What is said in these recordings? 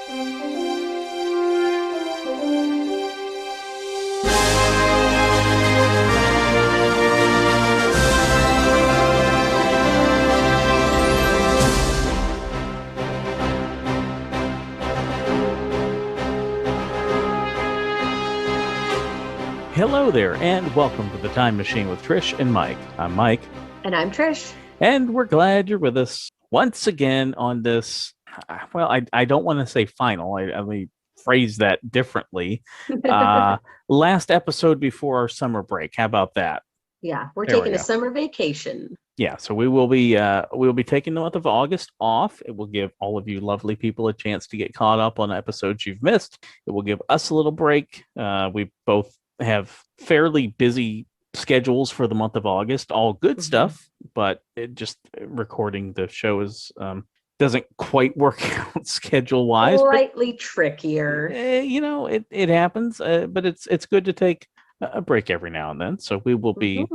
Hello there, and welcome to the Time Machine with Trish and Mike. I'm Mike. And I'm Trish. And we're glad you're with us once again on this. Well, I don't want to say final. Let me phrase that differently. Last episode before our summer break. How about that? Yeah, we're taking a summer vacation. Yeah, so we'll be taking the month of August off. It will give all of you lovely people a chance to get caught up on episodes you've missed. It will give us a little break. We both have fairly busy schedules for the month of August, all good stuff, but it just recording the show is doesn't quite work out schedule wise. Slightly trickier. It happens, but it's good to take a break every now and then. So we will be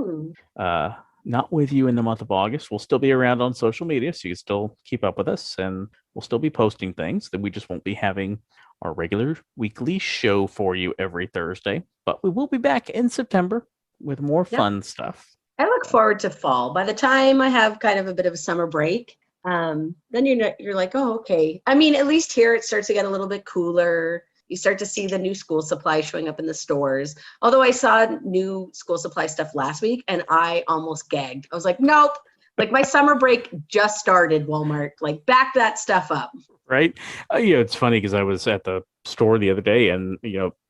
not with you in the month of August. We'll still be around on social media, so you can still keep up with us, and we'll still be posting things. That we just won't be having our regular weekly show for you every Thursday, but we will be back in September with more fun stuff. I look forward to fall. By the time I have kind of a bit of a summer break, then you're like, oh, okay. I mean, at least here it starts to get a little bit cooler. You start to see the new school supply showing up in the stores. Although I saw new school supply stuff last week and I almost gagged. I was like, nope. Like my summer break just started, Walmart. Like back that stuff up. Right. It's funny because I was at the store the other day and,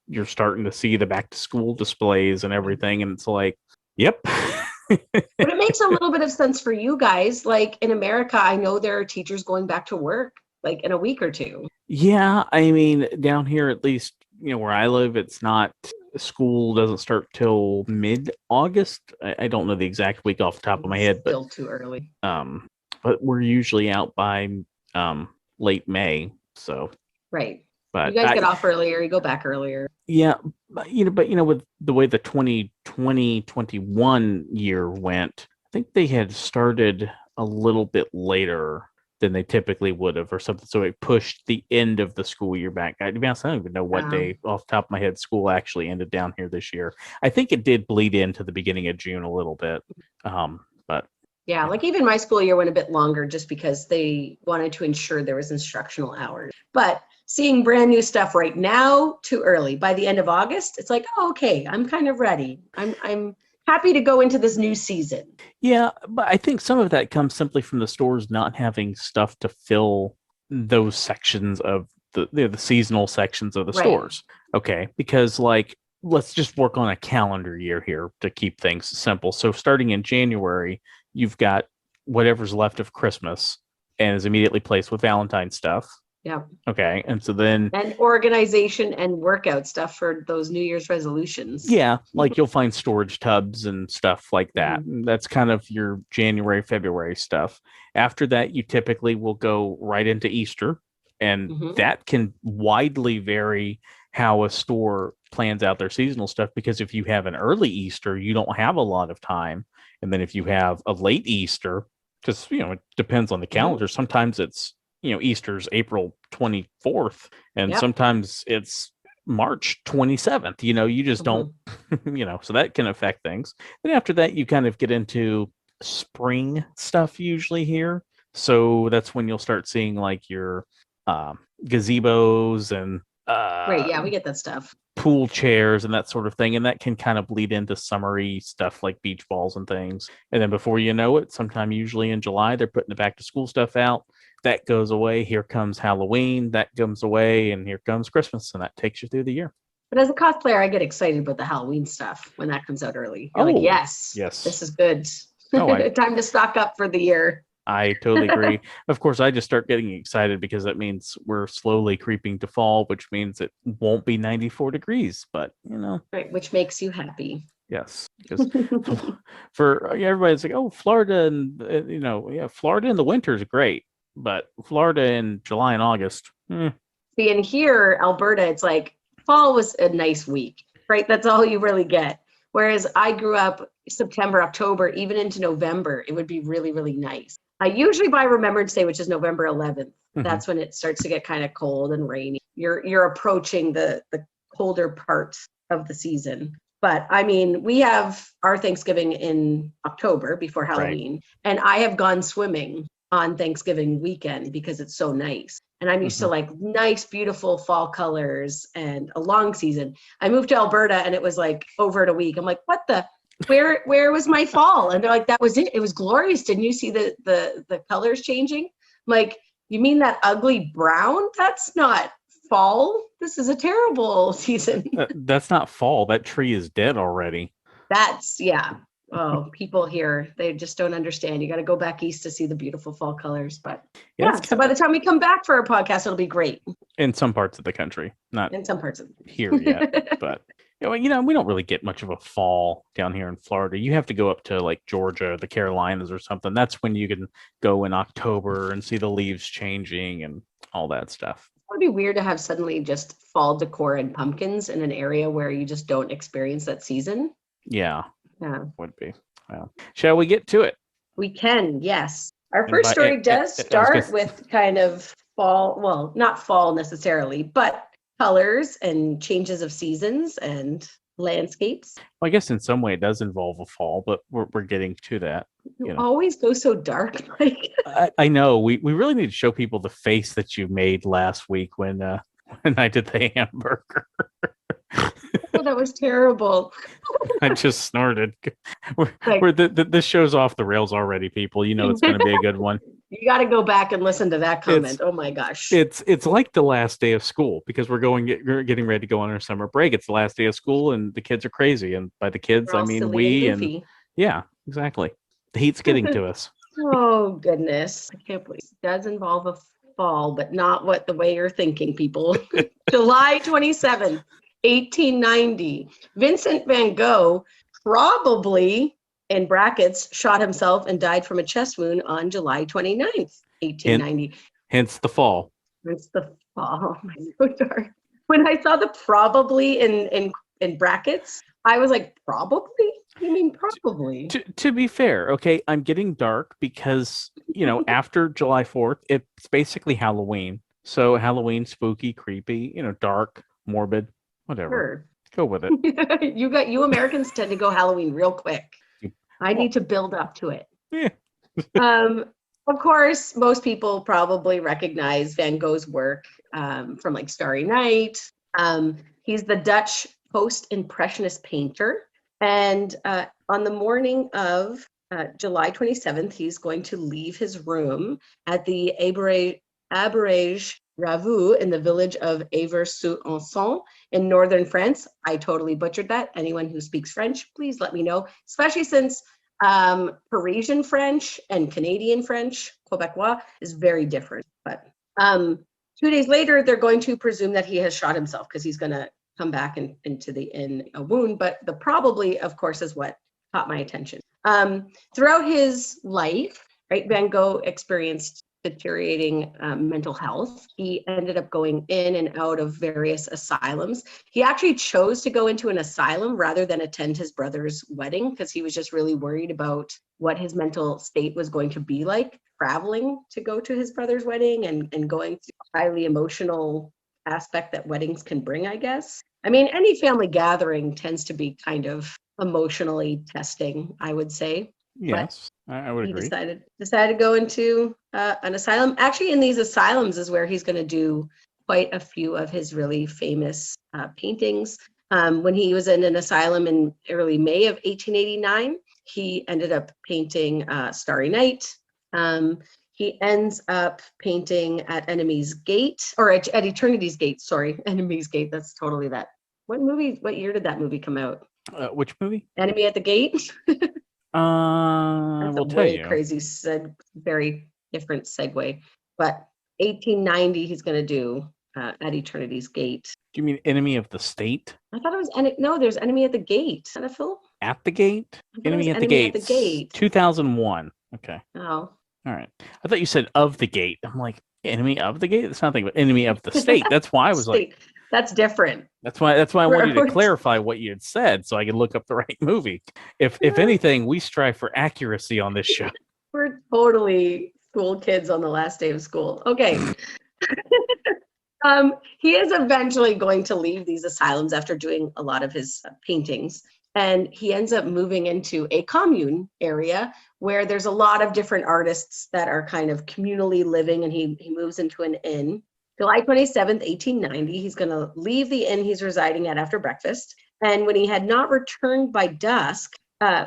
you're starting to see the back to school displays and everything. And it's like, yep. But it makes a little bit of sense for you guys. Like in America, I know there are teachers going back to work like in a week or two. Yeah. I mean, down here, at least, where I live, it's not, school doesn't start till mid-August. I don't know the exact week off the top of my head, Still too early. But we're usually out by late May. So right. But you guys get off earlier, you go back earlier. Yeah, but with the way the 2020-21 year went, I think they had started a little bit later than they typically would have or something. So it pushed the end of the school year back. To be honest, I don't even know what day off the top of my head school actually ended down here this year. I think it did bleed into the beginning of June a little bit. But yeah, like even my school year went a bit longer just because they wanted to ensure there was instructional hours. But seeing brand new stuff right now, too early. By the end of August, it's like, oh, okay, I'm kind of ready. I'm happy to go into this new season. Yeah, but I think some of that comes simply from the stores not having stuff to fill those sections of the seasonal sections of the stores. Okay, because let's just work on a calendar year here to keep things simple. So starting in January, you've got whatever's left of Christmas and is immediately placed with Valentine's stuff. Yeah. Okay. And so then. And organization and workout stuff for those New Year's resolutions. Yeah. Like you'll find storage tubs and stuff like that. Mm-hmm. That's kind of your January, February stuff. After that, you typically will go right into Easter. And that can widely vary how a store plans out their seasonal stuff, because if you have an early Easter, you don't have a lot of time. And then if you have a late Easter, because, it depends on the calendar. Sometimes it's, Easter's April 24th, and sometimes it's March 27th. You just don't, so that can affect things. Then after that, you kind of get into spring stuff usually here. So that's when you'll start seeing like your gazebos and right. Yeah, we get that stuff. Pool chairs and that sort of thing. And that can kind of bleed into summery stuff like beach balls and things. And then before you know it, sometime usually in July, they're putting the back to school stuff out. That goes away. Here comes Halloween. That comes away. And here comes Christmas. And that takes you through the year. But as a cosplayer, I get excited about the Halloween stuff when that comes out early. You're like, yes, this is good. Time to stock up for the year. I totally agree. Of course, I just start getting excited because that means we're slowly creeping to fall, which means it won't be 94 degrees, but Right, which makes you happy. Yes. Because for everybody's like, oh, Florida and, Florida in the winter is great, but Florida in July and August. See, in here, Alberta, it's like fall was a nice week, right? That's all you really get. Whereas I grew up September, October, even into November, it would be really, really nice. I usually buy Remembrance Day, which is November 11th. Mm-hmm. That's when it starts to get kind of cold and rainy. You're approaching the colder parts of the season. But I mean, we have our Thanksgiving in October before Halloween, right. And I have gone swimming on Thanksgiving weekend because it's so nice. And I'm used to like nice, beautiful fall colors and a long season. I moved to Alberta and it was like over a week. I'm like, what the? Where was my fall? And they're like, that was it. It was glorious. Didn't you see the colors changing? I'm like, you mean that ugly brown? That's not fall. This is a terrible season. That's not fall. That tree is dead already. Yeah. Oh, people here, they just don't understand. You got to go back east to see the beautiful fall colors. But yeah, so by the time we come back for our podcast, it'll be great. In some parts of the country, not in some parts of here yet, but we don't really get much of a fall down here in Florida. You have to go up to like Georgia, the Carolinas or something. That's when you can go in October and see the leaves changing and all that stuff. It would be weird to have suddenly just fall decor and pumpkins in an area where you just don't experience that season. Yeah. Would be. Well, shall we get to it? We can, yes. Our first story does start with kind of fall, well, not fall necessarily, but colors and changes of seasons and landscapes. Well, I guess in some way it does involve a fall, but we're getting to that. You always go so dark, Mike. I know. We really need to show people the face that you made last week when I did the hamburger. Oh, that was terrible. I just snorted. This show's off the rails already, people. You know it's going to be a good one. You got to go back and listen to that comment. Oh my gosh. It's like the last day of school because we're getting ready to go on our summer break. It's the last day of school and the kids are crazy. And by the kids, I mean we and yeah, exactly. The heat's getting to us. Oh goodness. I can't believe it does involve a fall, but not the way you're thinking, people. July 27th. 1890. Vincent Van Gogh probably, in brackets, shot himself and died from a chest wound on July 29th, 1890. Hence the fall. Hence the fall. Oh, so dark. When I saw the probably in brackets, I was like, probably? You mean probably? To be fair, okay, I'm getting dark because, after July 4th, it's basically Halloween. So Halloween, spooky, creepy, dark, morbid. Whatever. Sure. Go with it. You Americans tend to go Halloween real quick. I need to build up to it. Yeah. Of course, most people probably recognize Van Gogh's work from like Starry Night. He's the Dutch post-impressionist painter. And on the morning of July 27th, he's going to leave his room at the Aberage Ravou in the village of Aver-sur-Anson in northern France. I totally butchered that. Anyone who speaks French, please let me know, especially since Parisian French and Canadian French, Quebecois, is very different. But 2 days later, they're going to presume that he has shot himself because he's going to come back in a wound. But the probably, of course, is what caught my attention. Throughout his life, right, Van Gogh experienced deteriorating mental health. He ended up going in and out of various asylums. He actually chose to go into an asylum rather than attend his brother's wedding because he was just really worried about what his mental state was going to be like traveling to go to his brother's wedding and going through a highly emotional aspect that weddings can bring, I guess. I mean, any family gathering tends to be kind of emotionally testing, I would say. Yes, I would agree. He decided to go into an asylum. Actually, in these asylums is where he's going to do quite a few of his really famous paintings. When he was in an asylum in early May of 1889, he ended up painting Starry Night. He ends up painting at Enemy's Gate, or at Eternity's Gate, sorry. Enemy's Gate, that's totally that. What year did that movie come out? Which movie? Enemy at the Gate. That's we'll a tell really you. Crazy, very different segue. But 1890, he's going to do at Eternity's Gate. Do you mean Enemy of the State? I thought it was no. There's Enemy at the Gate. Is that a film? At the Gate? Enemy at the Gate. 2001. Okay. Oh. All right. I thought you said of the gate. I'm like, Enemy of the Gate? That's nothing but Enemy of the State. That's why I was like, that's different. That's why I wanted you to clarify what you had said so I could look up the right movie. If anything, we strive for accuracy on this show. We're totally school kids on the last day of school. Okay. He is eventually going to leave these asylums after doing a lot of his paintings. And he ends up moving into a commune area where there's a lot of different artists that are kind of communally living, and he moves into an inn. July 27th, 1890, he's going to leave the inn he's residing at after breakfast. And when he had not returned by dusk,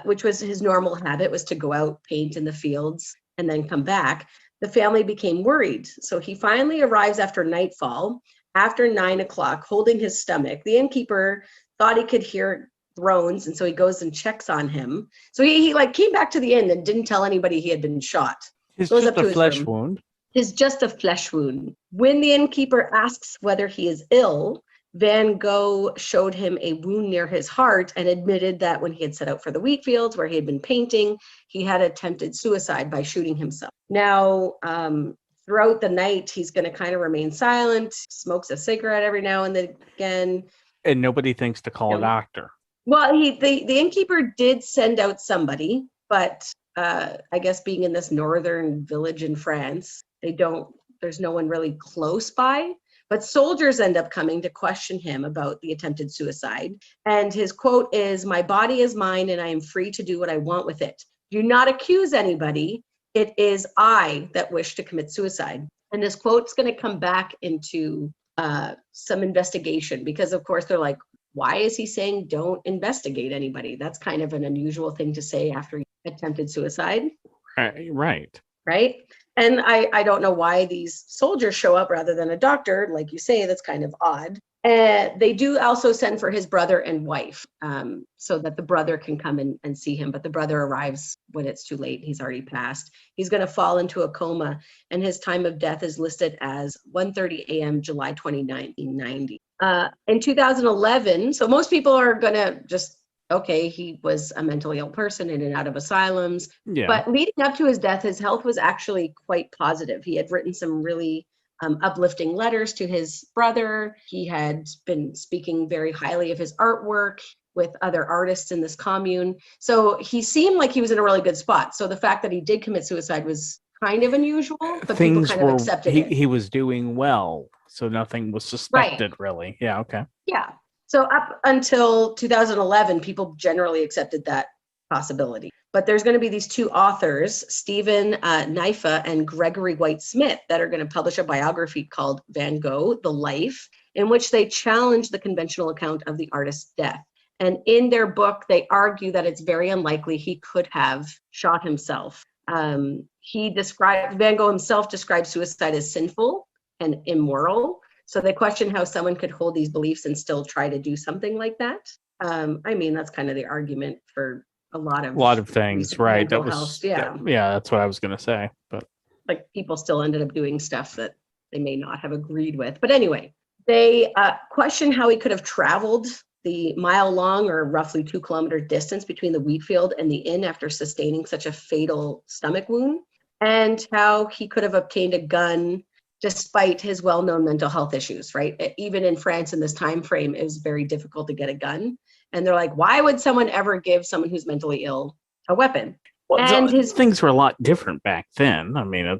which was his normal habit, was to go out, paint in the fields, and then come back, the family became worried. So he finally arrives after nightfall, after 9 o'clock, holding his stomach. The innkeeper thought he could hear groans, and so he goes and checks on him. So he like came back to the inn and didn't tell anybody he had been shot. It's just a flesh wound. It's just a flesh wound. When the innkeeper asks whether he is ill, Van Gogh showed him a wound near his heart and admitted that when he had set out for the wheat fields where he had been painting, he had attempted suicide by shooting himself. Now, throughout the night, he's going to kind of remain silent, smokes a cigarette every now and then again. And nobody thinks to call a doctor. Well, the innkeeper did send out somebody, but I guess being in this northern village in France, there's no one really close by. But soldiers end up coming to question him about the attempted suicide. And his quote is, "My body is mine and I am free to do what I want with it. Do not accuse anybody. It is I that wish to commit suicide." And this quote's going to come back into some investigation because, of course, they're like, why is he saying don't investigate anybody? That's kind of an unusual thing to say after you attempted suicide. Right. And I don't know why these soldiers show up rather than a doctor. Like you say, that's kind of odd. They do also send for his brother and wife so that the brother can come and see him. But the brother arrives when it's too late. He's already passed. He's going to fall into a coma. And his time of death is listed as 1:30 a.m., July 29, 1990. In 2011, so most people are going to just, okay, he was a mentally ill person in and out of asylums. Yeah. But leading up to his death, his health was actually quite positive. He had written some really uplifting letters to his brother. He had been speaking very highly of his artwork with other artists in this commune. So he seemed like he was in a really good spot. So the fact that he did commit suicide was kind of unusual, but people kind of accepted it. He was doing well, so nothing was suspected, really. Yeah, okay. Yeah. So up until 2011, people generally accepted that possibility. But there's going to be these two authors, Stephen Naifa and Gregory White Smith, that are going to publish a biography called Van Gogh, The Life, in which they challenge the conventional account of the artist's death. And in their book, they argue that it's very unlikely he could have shot himself. Van Gogh himself described suicide as sinful and immoral. So they question how someone could hold these beliefs and still try to do something like that. I mean, that's kind of the argument for a lot of things, right? That was yeah, that's what I was going to say. But like people still ended up doing stuff that they may not have agreed with. But anyway, they question how he could have traveled the mile-long or roughly 2-kilometer distance between the wheat field and the inn after sustaining such a fatal stomach wound, and how he could have obtained a gun despite his well-known mental health issues, right? Even in France in this time frame, it was very difficult to get a gun. And they're like, why would someone ever give someone who's mentally ill a weapon? Well, and things were a lot different back then. I mean,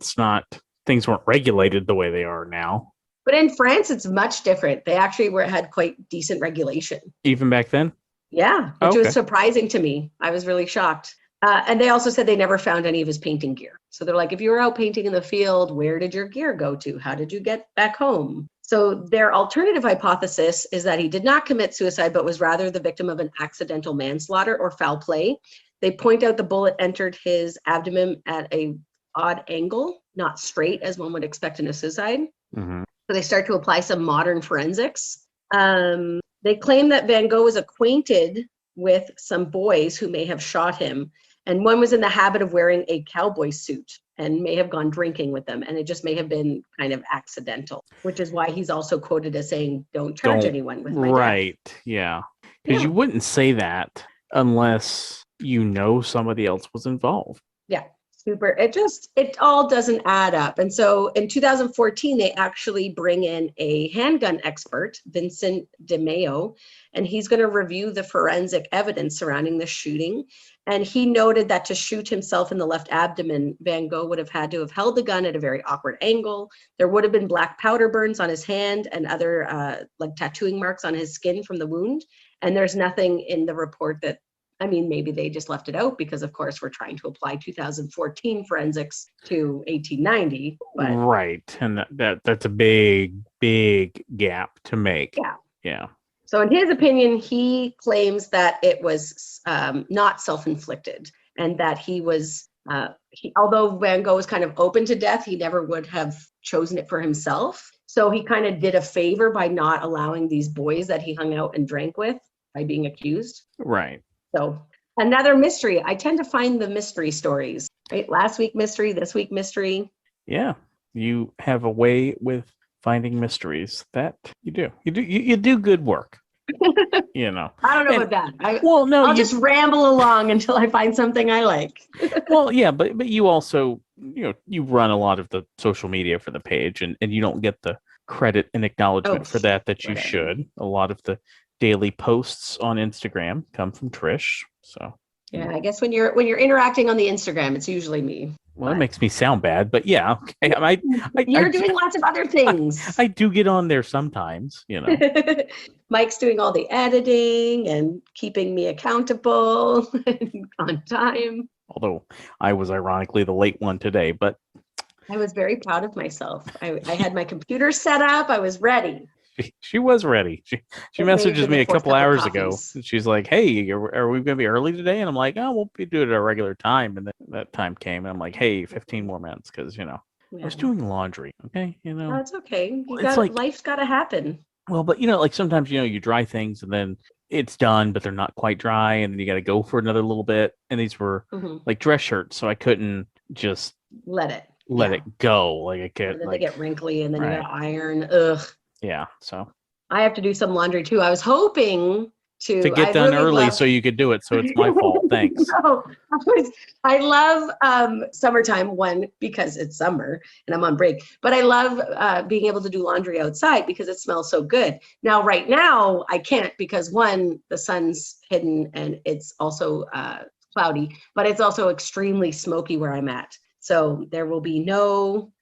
things weren't regulated the way they are now. But in France, it's much different. They actually had quite decent regulation. Even back then? Yeah, which was surprising to me. I was really shocked. And they also said they never found any of his painting gear. So they're like, if you were out painting in the field, where did your gear go to? How did you get back home? So their alternative hypothesis is that he did not commit suicide, but was rather the victim of an accidental manslaughter or foul play. They point out the bullet entered his abdomen at an odd angle, not straight as one would expect in a suicide. Mm-hmm. So they start to apply some modern forensics. They claim that Van Gogh was acquainted with some boys who may have shot him. And one was in the habit of wearing a cowboy suit and may have gone drinking with them. And it just may have been kind of accidental, which is why he's also quoted as saying, don't charge anyone with my right, death. Yeah. Because you wouldn't say that unless you know somebody else was involved. Yeah. super. It all doesn't add up. And so in 2014, they actually bring in a handgun expert, Vincent DeMeo, and he's going to review the forensic evidence surrounding the shooting. And he noted that to shoot himself in the left abdomen, Van Gogh would have had to have held the gun at a very awkward angle. There would have been black powder burns on his hand and other like tattooing marks on his skin from the wound. And there's nothing in the report that, I mean, maybe they just left it out because, of course, we're trying to apply 2014 forensics to 1890. But right, and that's a big gap to make. Yeah. So in his opinion, he claims that it was not self-inflicted, and that he was, although Van Gogh was kind of open to death, he never would have chosen it for himself. So he kind of did a favor by not allowing these boys that he hung out and drank with by being accused. Right. So another mystery. I tend to find the mystery stories, right? Last week mystery, this week mystery. Yeah, you have a way with finding mysteries. That you do. You do good work. You know. I don't know about that. I'll just ramble along until I find something I like. Well, yeah, but you also, you run a lot of the social media for the page, and you don't get the credit and acknowledgement for that you should. A lot of the daily posts on Instagram come from Trish. So yeah, I guess when you're interacting on the Instagram, it's usually me. Well, it makes me sound bad, but yeah, okay. You're doing lots of other things. I do get on there sometimes, Mike's doing all the editing and keeping me accountable on time. Although I was ironically the late one today, but I was very proud of myself. I had my computer set up. I was ready. She was ready. She messages me a couple hours ago. She's like, "Hey, are we going to be early today?" And I'm like, "Oh, we'll be doing it at our regular time." And then that time came, and I'm like, "Hey, 15 more minutes," because I was doing laundry. Okay, No, it's okay. Life's got to happen. Well, but like sometimes you dry things and then it's done, but they're not quite dry, and then you got to go for another little bit. And these were like dress shirts, so I couldn't just let it go. Like I could. And then they get wrinkly, and then you got to iron. Ugh. Yeah, so I have to do some laundry too. I was hoping to get done early so you could do it. So it's my fault. Thanks. No, I love summertime, one, because it's summer and I'm on break, but I love being able to do laundry outside because it smells so good. Now, right now, I can't because one, the sun's hidden and it's also cloudy, but it's also extremely smoky where I'm at. So there will be no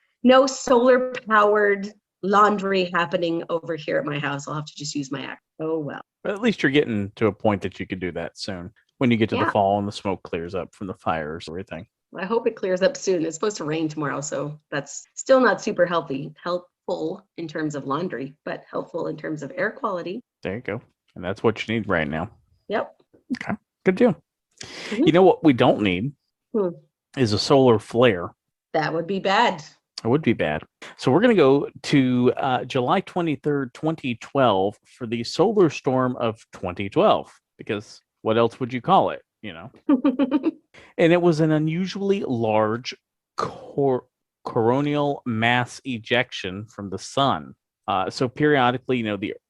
solar powered laundry happening over here at my house. I'll have to just use my axe. Oh well. But at least you're getting to a point that you could do that soon when you get to the fall and the smoke clears up from the fires and everything. I hope it clears up soon. It's supposed to rain tomorrow, so that's still not super helpful in terms of laundry, but helpful in terms of air quality. There you go. And that's what you need right now. Yep. Okay. Good deal. Mm-hmm. You know what we don't need is a solar flare. That would be bad. It would be bad. So we're going to go to July 23rd, 2012 for the solar storm of 2012, because what else would you call it, And it was an unusually large coronal mass ejection from the sun. So periodically,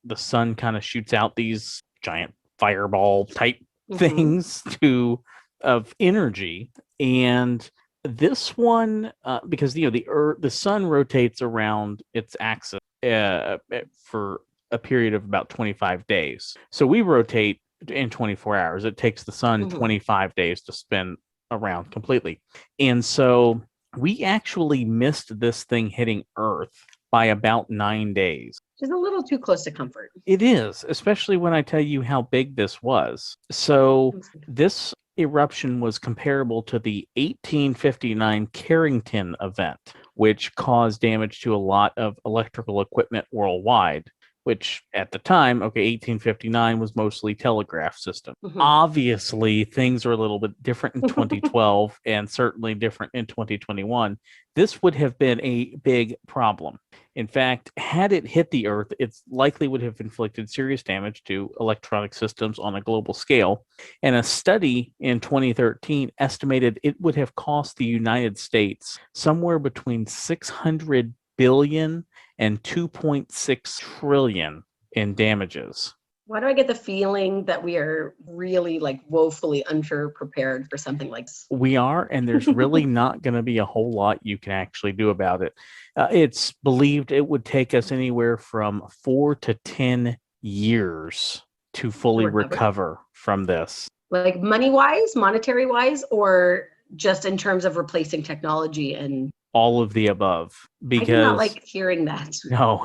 the sun kind of shoots out these giant fireball type things of energy. And this one, because the sun rotates around its axis for a period of about 25 days. So we rotate in 24 hours. It takes the sun 25 days to spin around completely. And so we actually missed this thing hitting Earth by about 9 days. Which is a little too close to comfort. It is, especially when I tell you how big this was. So this eruption was comparable to the 1859 Carrington event, which caused damage to a lot of electrical equipment worldwide, which at the time, 1859 was mostly telegraph system. Obviously, things are a little bit different in 2012 and certainly different in 2021. This would have been a big problem. In fact, had it hit the Earth, it likely would have inflicted serious damage to electronic systems on a global scale. And a study in 2013 estimated it would have cost the United States somewhere between $600 billion and $2.6 trillion in damages. Why do I get the feeling that we are really like woefully underprepared for something like this? We are, and there's really not going to be a whole lot you can actually do about it. It's believed it would take us anywhere from 4 to 10 years to fully recover from this. Like money-wise, monetary-wise, or just in terms of replacing technology and all of the above? Because I do not like hearing that. No,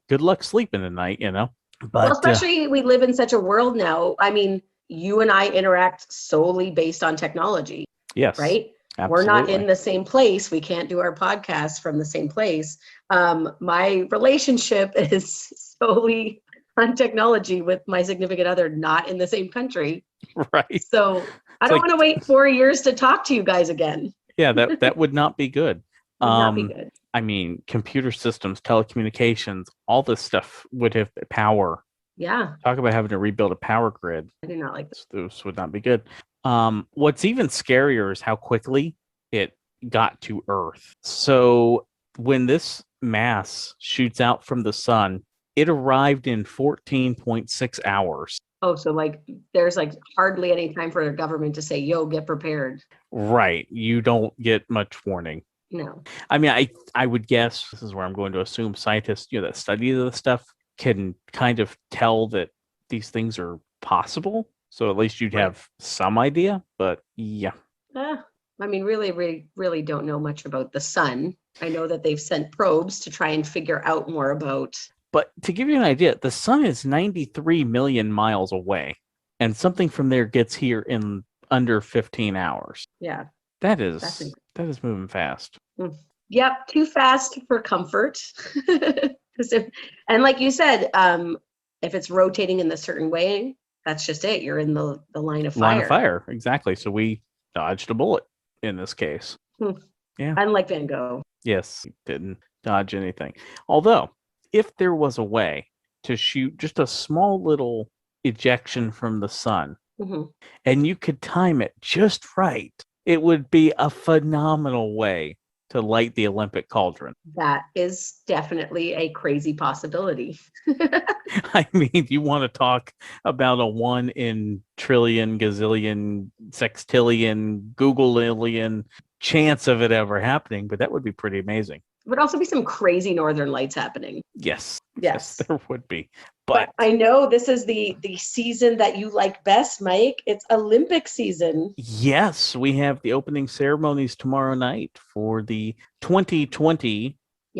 good luck sleeping at night, you know. But well, especially we live in such a world now. I mean, you and I interact solely based on technology. Yes. Right? Absolutely. We're not in the same place. We can't do our podcast from the same place. My relationship is solely on technology with my significant other not in the same country. Right. So I don't want to wait 4 years to talk to you guys again. Yeah, that would not be good. Would not be good. I mean, computer systems, telecommunications, all this stuff would have power. Yeah. Talk about having to rebuild a power grid. I do not like this. This would not be good. What's even scarier is how quickly it got to Earth. So when this mass shoots out from the sun, it arrived in 14.6 hours. Oh, so like there's like hardly any time for the government to say, yo, get prepared. Right. You don't get much warning. No. I mean, I would guess, this is where I'm going to assume scientists, that study this stuff can kind of tell that these things are possible. So at least you'd have some idea, but yeah. I mean, really don't know much about the sun. I know that they've sent probes to try and figure out more about. But to give you an idea, the sun is 93 million miles away, and something from there gets here in under 15 hours. Yeah. That is moving fast. Yep, too fast for comfort. And like you said, if it's rotating in a certain way, that's just it. You're in the line of fire. Line of fire, exactly. So we dodged a bullet in this case. Yeah. Unlike Van Gogh. Yes, didn't dodge anything. Although, if there was a way to shoot just a small little ejection from the sun, and you could time it just right, it would be a phenomenal way to light the Olympic cauldron. That is definitely a crazy possibility. I mean, you want to talk about a 1 in trillion, gazillion, sextillion, Google-illion chance of it ever happening, but that would be pretty amazing. Would also be some crazy northern lights happening. Yes, there would be. But I know this is the season that you like best, Mike. It's Olympic season. Yes, we have the opening ceremonies tomorrow night for the 2020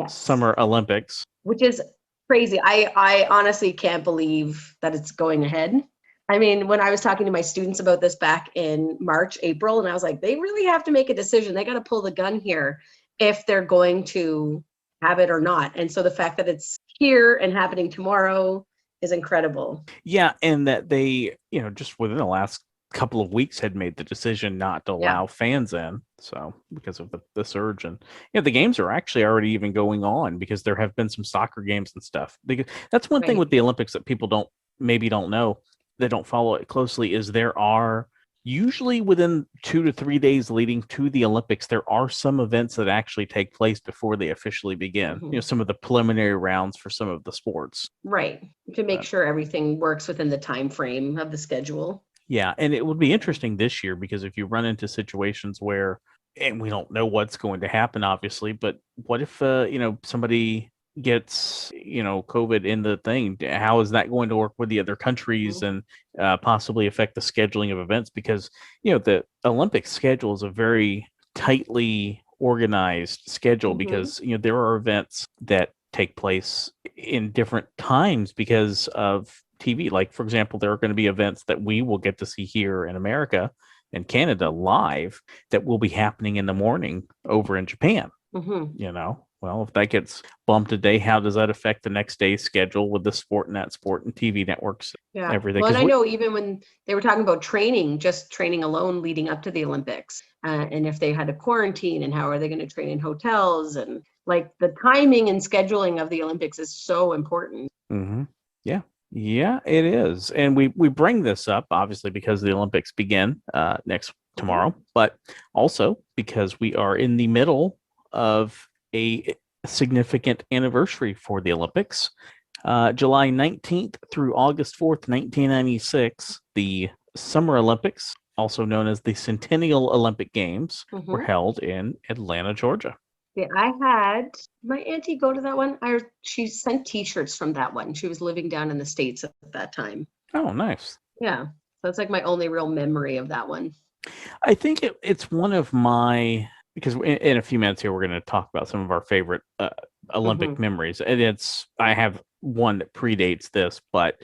Summer Olympics. Which is crazy. I honestly can't believe that it's going ahead. I mean, when I was talking to my students about this back in March, April, and I was like, they really have to make a decision. They got to pull the gun here if they're going to have it or not. And so the fact that it's here and happening tomorrow is incredible. Yeah, and that they, just within the last couple of weeks had made the decision not to allow fans in. So because of the surge, and the games are actually already even going on because there have been some soccer games and stuff. That's one thing with the Olympics that people don't know, they don't follow it closely, is there are usually within 2 to 3 days leading to the Olympics, there are some events that actually take place before they officially begin. Some of the preliminary rounds for some of the sports. Right. To make sure everything works within the time frame of the schedule. Yeah. And it would be interesting this year because if you run into situations where, and we don't know what's going to happen, obviously, but what if, somebody gets COVID in the thing? How is that going to work with the other countries and possibly affect the scheduling of events? Because the Olympic schedule is a very tightly organized schedule because there are events that take place in different times because of TV. Like, for example, there are going to be events that we will get to see here in America and Canada live that will be happening in the morning over in Japan. Well, if that gets bumped a day, how does that affect the next day's schedule with the sport and TV networks? Everything. Well, and I know even when they were talking about training, just training alone leading up to the Olympics, and if they had a quarantine and how are they going to train in hotels, and like the timing and scheduling of the Olympics is so important. Yeah, it is. And we bring this up obviously because the Olympics begin tomorrow, but also because we are in the middle of a significant anniversary for the Olympics. July 19th through August 4th, 1996, the Summer Olympics, also known as the Centennial Olympic Games, were held in Atlanta, Georgia. Yeah, I had my auntie go to that one. She sent T-shirts from that one. She was living down in the States at that time. Oh, nice. Yeah, so that's like my only real memory of that one. I think it's one of my, because in a few minutes here, we're going to talk about some of our favorite Olympic memories. And I have one that predates this, but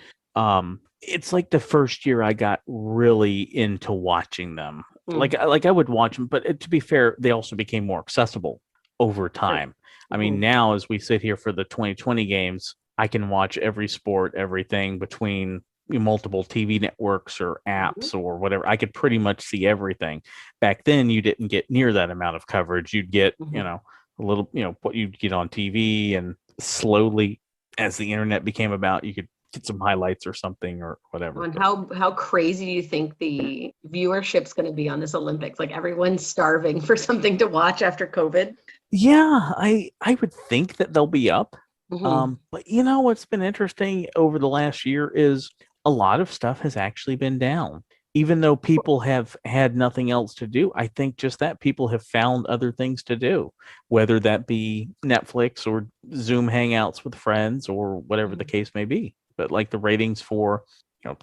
it's like the first year I got really into watching them. Like I would watch them, but to be fair, they also became more accessible over time. I mean, now as we sit here for the 2020 games, I can watch every sport, everything between multiple TV networks or apps or whatever. I could pretty much see everything. Back then, you didn't get near that amount of coverage. You'd get, a little, what you'd get on TV, and slowly, as the internet became about, you could get some highlights or something or whatever. And how crazy do you think the viewership's going to be on this Olympics? Like everyone's starving for something to watch after COVID. Yeah, I would think that they'll be up. But what's been interesting over the last year is a lot of stuff has actually been down. Even though people have had nothing else to do, I think just that people have found other things to do, whether that be Netflix or Zoom hangouts with friends or whatever the case may be. But like the ratings for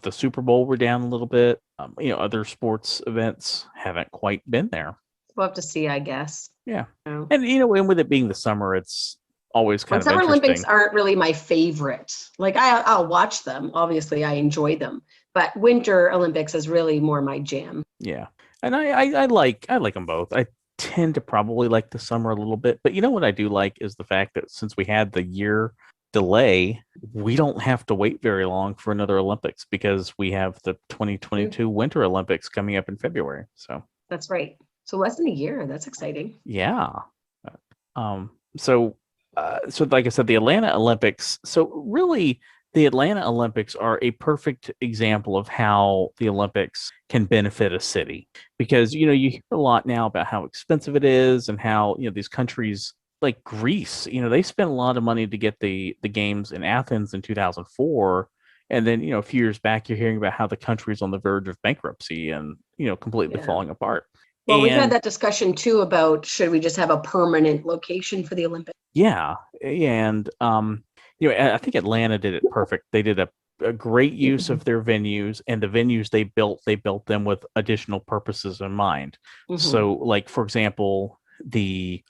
the Super Bowl were down a little bit. Other sports events haven't quite been there. We'll have to see, I guess. Yeah. And and with it being the summer, it's always kind of Summer interesting. Olympics aren't really my favorite. Like I'll watch them. Obviously, I enjoy them. But Winter Olympics is really more my jam. Yeah. And I like them both. I tend to probably like the summer a little bit. But what I do like is the fact that since we had the year delay, we don't have to wait very long for another Olympics because we have the 2022 Winter Olympics coming up in February. So that's right. So less than a year. That's exciting. Yeah. So like I said, the Atlanta Olympics. So really, the Atlanta Olympics are a perfect example of how the Olympics can benefit a city, because you hear a lot now about how expensive it is and how these countries like Greece, they spent a lot of money to get the games in Athens in 2004. And then, a few years back, you're hearing about how the country's on the verge of bankruptcy and, completely falling apart. Well, we've had that discussion too about should we just have a permanent location for the Olympics? Yeah. And, I think Atlanta did it perfect. They did a great use of their venues, and the venues they built them with additional purposes in mind. So like, for example, the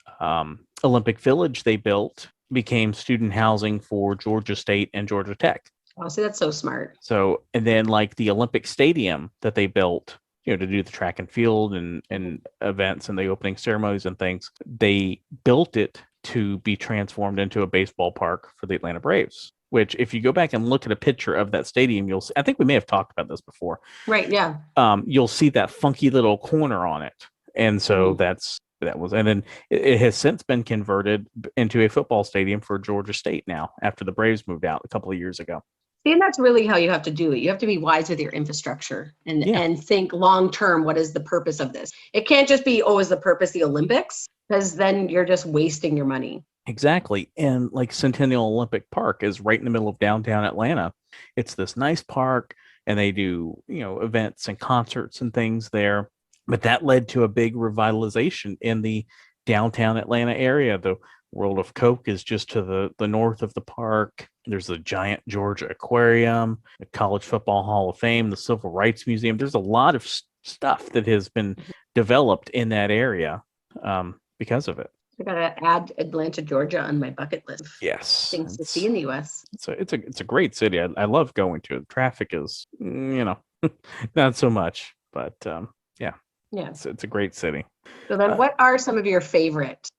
Olympic Village they built became student housing for Georgia State and Georgia Tech. Oh, see, that's so smart. So, and then like the Olympic Stadium that they built, to do the track and field and events and the opening ceremonies and things, they built it to be transformed into a baseball park for the Atlanta Braves. Which, if you go back and look at a picture of that stadium, you'll see, I think we may have talked about this before. Right. Yeah. You'll see that funky little corner on it, and so and then it has since been converted into a football stadium for Georgia State now, after the Braves moved out a couple of years ago. And that's really how you have to do it. You have to be wise with your infrastructure and think long term. What is the purpose of this? It can't just be, is the purpose the Olympics? Because then you're just wasting your money. Exactly. And like Centennial Olympic Park is right in the middle of downtown Atlanta. It's this nice park, and they do events and concerts and things there. But that led to a big revitalization in the downtown Atlanta area. The World of Coke is just to the north of the park. There's the giant Georgia Aquarium, the College Football Hall of Fame, the Civil Rights Museum. There's a lot of stuff that has been developed in that area because of it. I gotta add Atlanta, Georgia on my bucket list. Yes, things to see in the U.S. It's a great city. I love going to it. The traffic is not so much, but yeah. It's a great city. So then, what are some of your favorite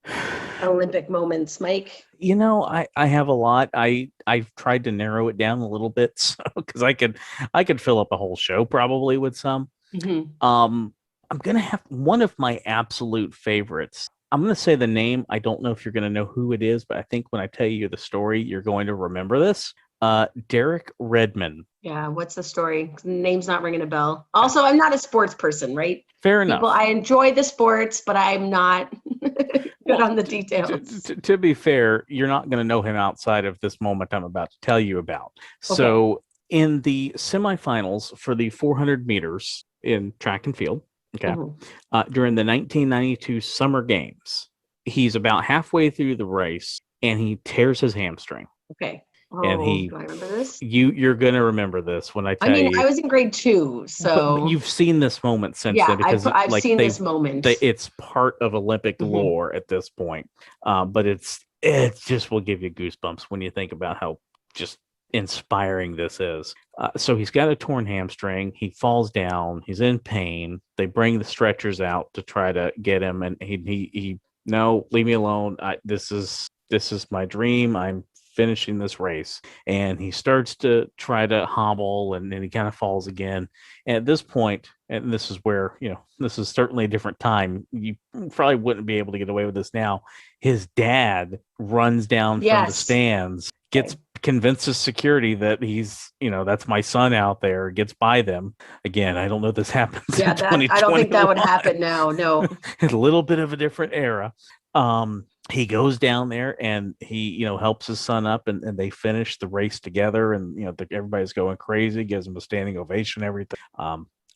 Olympic moments, Mike? I have a lot. I've tried to narrow it down a little bit, because I could fill up a whole show probably with some. I'm gonna have one of my absolute favorites. I'm gonna say the name. I don't know if you're gonna know who it is, but I think when I tell you the story, you're going to remember this. Derek Redmond. Yeah, what's the story? The name's not ringing a bell. Also, I'm not a sports person, right? Fair enough. I enjoy the sports, but I'm not. good on the details. To be fair, you're not going to know him outside of this moment I'm about to tell you about. So in the semifinals for the 400 meters in track and field, during the 1992 Summer Games, he's about halfway through the race and he tears his hamstring. Okay. Oh, and do I remember this? You're going to remember this when I tell you. I was in grade 2, so. But you've seen this moment since then because I've seen this moment. It's part of Olympic lore at this point. But it just will give you goosebumps when you think about how just inspiring this is. So he's got a torn hamstring. He falls down. He's in pain. They bring the stretchers out to try to get him, and he no, leave me alone. This is my dream. I'm finishing this race. And he starts to try to hobble, and then he kind of falls again. And at this point, and this is where, this is certainly a different time. You probably wouldn't be able to get away with this now. His dad runs down from the stands, convinces security that he's, that's my son out there, gets by them. Again, I don't know if this happens in 2021. I don't think that would happen now, no. A little bit of a different era. He goes down there and he, helps his son up, and they finish the race together, and, everybody's going crazy, gives him a standing ovation, everything.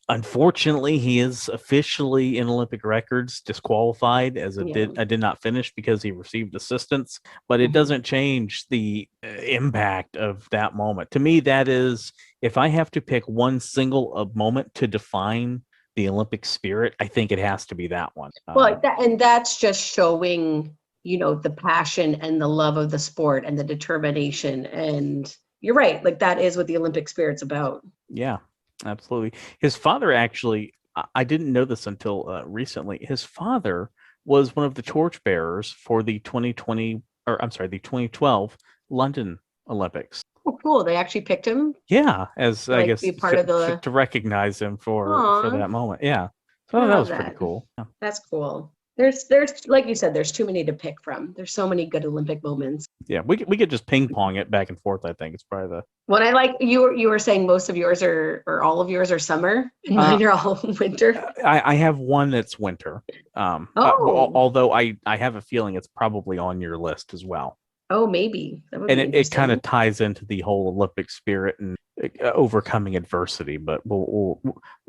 Unfortunately, he is officially in Olympic records disqualified I did not finish because he received assistance, but it doesn't change the impact of that moment. To me, that is, if I have to pick one single moment to define the Olympic spirit, I think it has to be that one. And that's just showing, the passion and the love of the sport and the determination. And you're right. Like, that is what the Olympic spirit's about. Yeah, absolutely. His father, actually, I didn't know this until recently. His father was one of the torchbearers for the 2012 London Olympics. Oh, cool. They actually picked him? Yeah, as I guess be part of the... to recognize him for that moment. Yeah. So that was pretty cool. Yeah. That's cool. There's like you said, there's too many to pick from. There's so many good Olympic moments. Yeah, we could just ping pong it back and forth. I think it's probably the When I like you were saying most of yours or all of yours are summer, and mine are all winter. I have one that's winter. Although I have a feeling it's probably on your list as well. Oh, maybe. And it kind of ties into the whole Olympic spirit and overcoming adversity, but we'll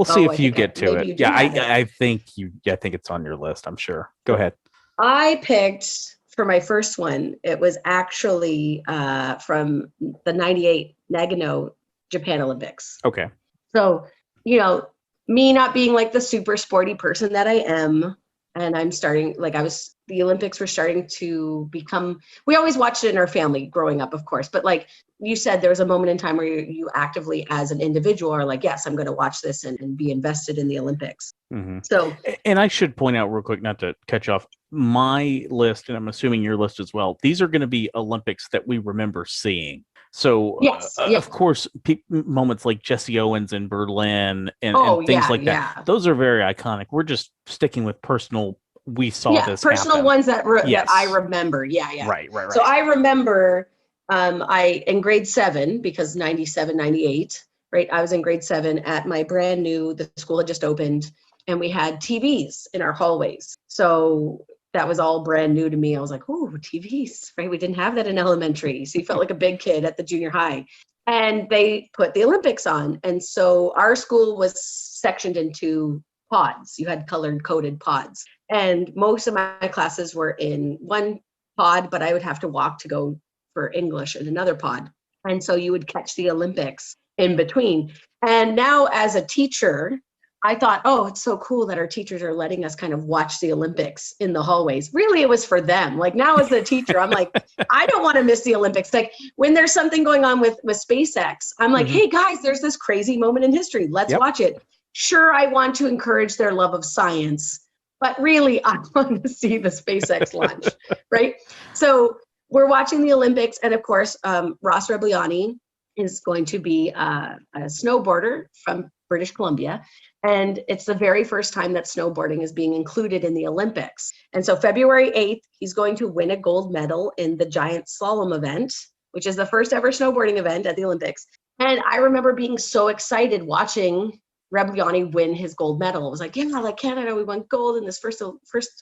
see if you get to it. I think it's on your list, I'm sure. Go ahead. I picked for my first one, it was actually from the 98 Nagano Japan Olympics. Okay. So, me not being like the super sporty person that I am, and I'm starting, the Olympics were starting to become, we always watched it in our family growing up, of course, but like you said, there was a moment in time where you actively as an individual are like, yes, I'm going to watch this and be invested in the Olympics. Mm-hmm. So, and I should point out real quick, not to cut you off, my list, and I'm assuming your list as well, these are going to be Olympics that we remember seeing. So, yes. Of course, moments like Jesse Owens in Berlin and things like that, those are very iconic. We're just sticking with personal. We saw this personal happen. Ones that I remember. Yeah. Right. So I remember I in grade 7, because 97, 98, right? I was in grade 7 at my brand new, the school had just opened, and we had TVs in our hallways. So that was all brand new to me. I was like, oh, TVs, right? We didn't have that in elementary. So you felt like a big kid at the junior high. And they put the Olympics on. And so our school was sectioned into pods. You had coded pods. And most of my classes were in one pod, but I would have to walk to go for English in another pod. And so you would catch the Olympics in between. And now as a teacher, I thought, oh, it's so cool that our teachers are letting us kind of watch the Olympics in the hallways. Really, it was for them. Like, now as a teacher, I'm like, I don't want to miss the Olympics. Like, when there's something going on with SpaceX, I'm like, hey, guys, there's this crazy moment in history. Let's watch it. Sure, I want to encourage their love of science, but really, I want to see the SpaceX launch, right? So we're watching the Olympics. And of course, Ross Rebliani is going to be a snowboarder from British Columbia. And it's the very first time that snowboarding is being included in the Olympics. And so February 8th, he's going to win a gold medal in the giant slalom event, which is the first ever snowboarding event at the Olympics. And I remember being so excited watching Rebliani win his gold medal. It was like, yeah, like Canada, we won gold in this first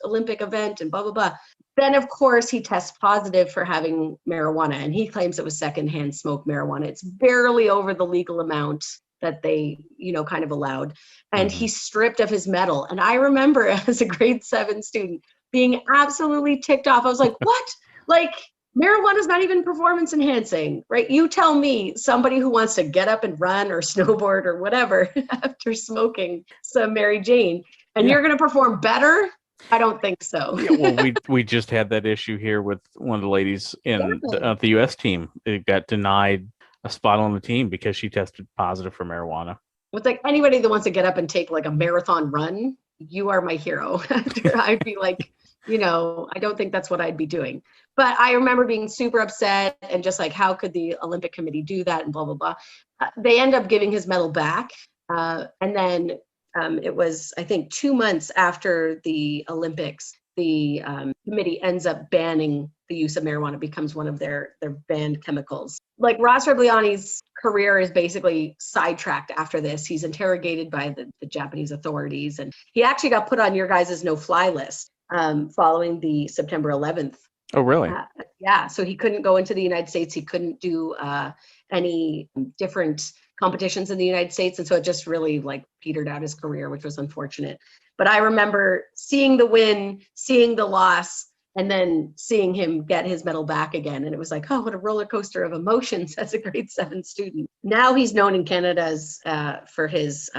Olympic event and blah, blah, blah. Then, of course, he tests positive for having marijuana, and he claims it was secondhand smoke marijuana. It's barely over the legal amount that they, kind of allowed. And he's stripped of his medal. And I remember as a grade 7 student being absolutely ticked off. I was like, what? Like, marijuana is not even performance enhancing, right? You tell me, somebody who wants to get up and run or snowboard or whatever after smoking some Mary Jane, and you're going to perform better? I don't think so. Yeah, well, we just had that issue here with one of the ladies in the U.S. team. It got denied a spot on the team because she tested positive for marijuana. It's like anybody that wants to get up and take like a marathon run, you are my hero. I'd be like, I don't think that's what I'd be doing. But I remember being super upset and just like, how could the Olympic Committee do that and blah, blah, blah. They end up giving his medal back. And then it was, I think, 2 months after the Olympics, the committee ends up banning the use of marijuana, becomes one of their banned chemicals. Like Ross Rebliani's career is basically sidetracked after this. He's interrogated by the Japanese authorities, and he actually got put on your guys' no-fly list following the September 11th. Oh, really? Yeah. So he couldn't go into the United States. He couldn't do any different competitions in the United States. And so it just really like petered out his career, which was unfortunate. But I remember seeing the win, seeing the loss, and then seeing him get his medal back again. And it was like, oh, what a roller coaster of emotions as a grade 7 student. Now he's known in Canada as for his,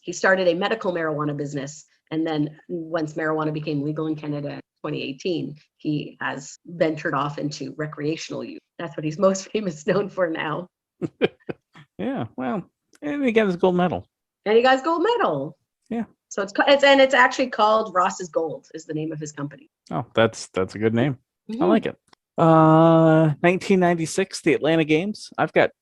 he started a medical marijuana business. And then once marijuana became legal in Canada in 2018, he has ventured off into recreational use. That's what he's most known for now. Yeah, well, and he got his gold medal. And he got his gold medal. Yeah. So it's actually called Ross's Gold is the name of his company. Oh, that's a good name. I like it. 1996, the Atlanta Games. I've got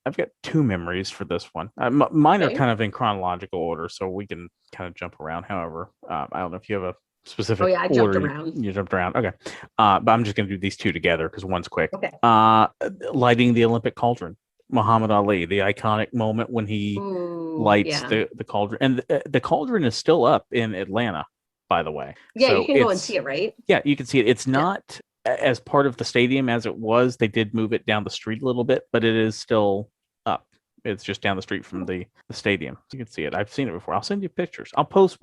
2 memories for this one. Mine are kind of in chronological order, so we can kind of jump around. However, I don't know if you have a specific order. I jumped around. You jumped around. Okay. But I'm just going to do these 2 together because one's quick. Okay. Lighting the Olympic cauldron. Muhammad Ali, the iconic moment when he lights the cauldron. And the cauldron is still up in Atlanta, by the way. Yeah, so you can go and see it, right? Yeah, you can see it. It's not as part of the stadium as it was. They did move it down the street a little bit, but it is still up. It's just down the street from the stadium. You can see it. I've seen it before. I'll send you pictures. We'll post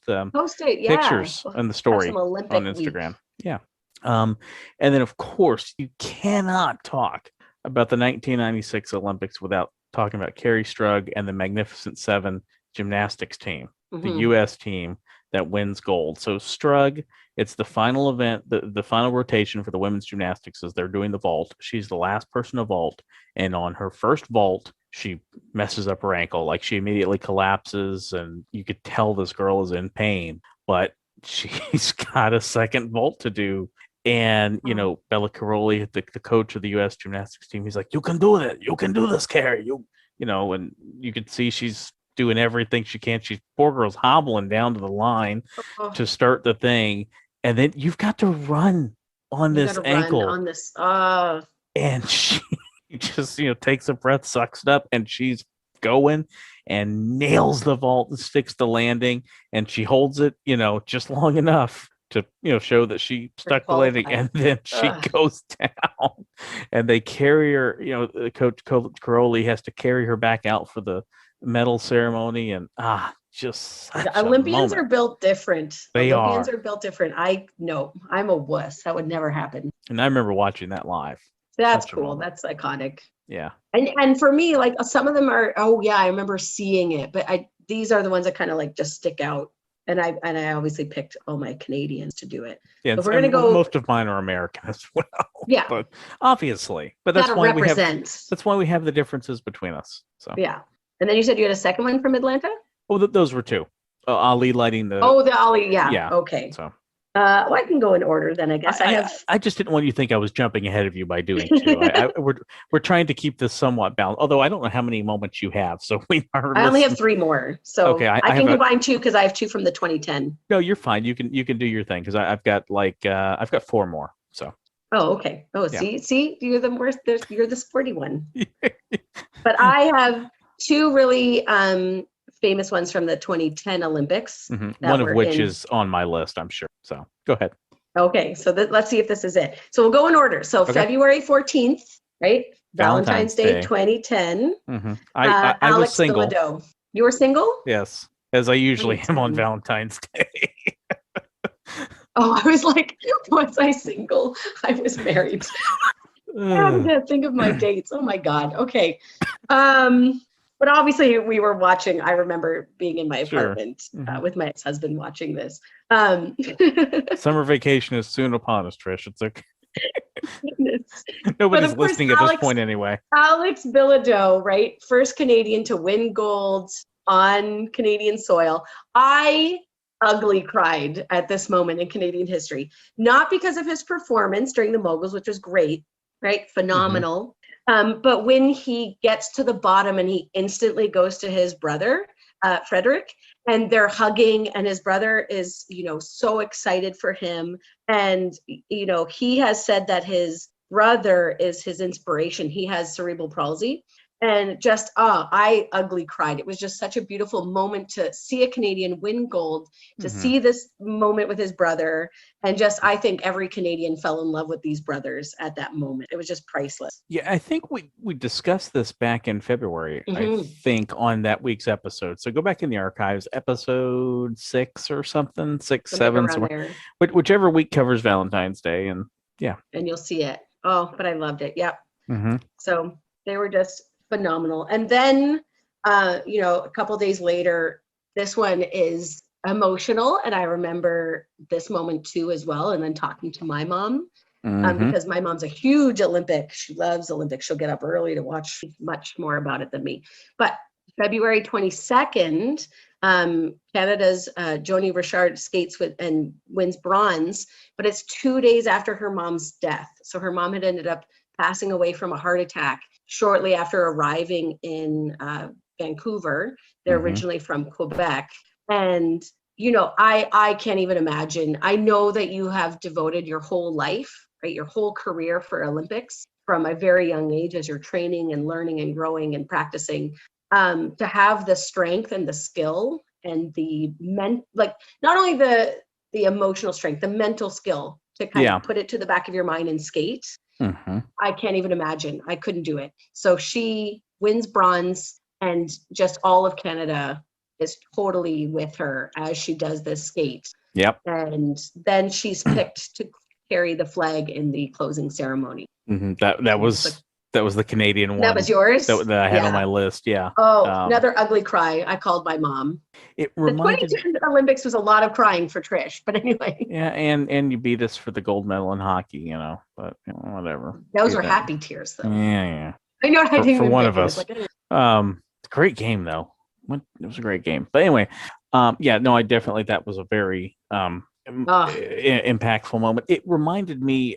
pictures in the story on Instagram. Week. Yeah. And then of course you cannot talk about the 1996 Olympics without talking about Carrie Strug and the Magnificent Seven gymnastics team, the U.S. team that wins gold. So Strug, it's the final event, the final rotation for the women's gymnastics as they're doing the vault. She's the last person to vault. And on her first vault, she messes up her ankle. Like she immediately collapses and you could tell this girl is in pain, but she's got a second vault to do. And, Bella Caroli, the coach of the U.S. gymnastics team, he's like, you can do it. You can do this, Carrie. And you could see she's doing everything she can. Poor girl's hobbling down to the line to start the thing. And then you've got to run on this ankle. And she just, takes a breath, sucks it up, and she's going and nails the vault and sticks the landing. And she holds it, just long enough to show that she stuck the landing, and then she goes down and they carry her, Coach Caroli has to carry her back out for the medal ceremony. And just Olympians are built different. Olympians are built different. I'm a wuss. That would never happen. And I remember watching that live. That's cool. That's iconic. Yeah. And for me, like some of them are, I remember seeing it, but these are the ones that kind of like just stick out. And I obviously picked all my Canadians to do it. Yeah, so we're gonna go. Most of mine are American as well. Yeah, but obviously, that's why we have the differences between us. So yeah, and then you said you had a second one from Atlanta. Oh, those were 2. Ali lighting the. Oh, the Ali, yeah. Yeah. Okay. So. I can go in order then. I guess I just didn't want you to think I was jumping ahead of you by doing 2. We're trying to keep this somewhat balanced. Although I don't know how many moments you have, so we are. I only have 3 more, so okay, I can combine 2 because I have 2 from the 2010. No, you're fine. You can do your thing because I've got 4 more. So. Oh, okay. Oh, yeah. See, you're the worst. You're the sporty one. But I have 2 really famous ones from the 2010 Olympics. One of which is on my list, I'm sure. So go ahead. Okay, so let's see if this is it. So we'll go in order. So February 14th, right? Valentine's Day 2010. I was single. Bilodeau. You were single? Yes, as I usually am on Valentine's Day. Oh, I was like, was I single? I was married. I'm gonna think of my dates. Oh my God. Okay. But obviously we were watching. I remember being in my apartment with my ex-husband watching this. Summer vacation is soon upon us, Trish. It's okay. Nobody's listening at this point anyway. Alex Bilodeau, right? First Canadian to win gold on Canadian soil. I ugly cried at this moment in Canadian history, not because of his performance during the moguls, which was great, right? Phenomenal. But when he gets to the bottom and he instantly goes to his brother, Frederick, and they're hugging, and his brother is, so excited for him. And, he has said that his brother is his inspiration. He has cerebral palsy. And just, I ugly cried. It was just such a beautiful moment to see a Canadian win gold, to see this moment with his brother. And just, I think every Canadian fell in love with these brothers at that moment. It was just priceless. Yeah, I think we discussed this back in February, I think, on that week's episode. So go back in the archives, episode 6 or something, 6, 7, somewhere. But whichever week covers Valentine's Day. And yeah. And you'll see it. Oh, but I loved it. Yep. So they were just phenomenal. And then, a couple days later, this one is emotional. And I remember this moment too, as well. And then talking to my mom, because my mom's a huge Olympic. She loves Olympics. She'll get up early to watch much more about it than me. But February 22nd, Canada's Joni Richard skates and wins bronze, but it's 2 days after her mom's death. So her mom had ended up passing away from a heart attack shortly after arriving in Vancouver. They're originally from Quebec. And, I can't even imagine. I know that you have devoted your whole life, right, your whole career for Olympics from a very young age as you're training and learning and growing and practicing, to have the strength and the skill and not only the emotional strength, the mental skill to kind of put it to the back of your mind and skate. I can't even imagine. I couldn't do it. So she wins bronze, and just all of Canada is totally with her as she does this skate. Yep. And then she's picked to carry the flag in the closing ceremony. That was the Canadian one. That was yours? That I had on my list. Yeah. Oh, another ugly cry. I called my mom. The 2010 Olympics was a lot of crying for Trish, but anyway. Yeah, and you beat us for the gold medal in hockey, but whatever. Those were happy tears, though. Yeah. I know. I think for one of us. Great game, though. It was a great game. But anyway, I definitely, that was a very impactful moment. It reminded me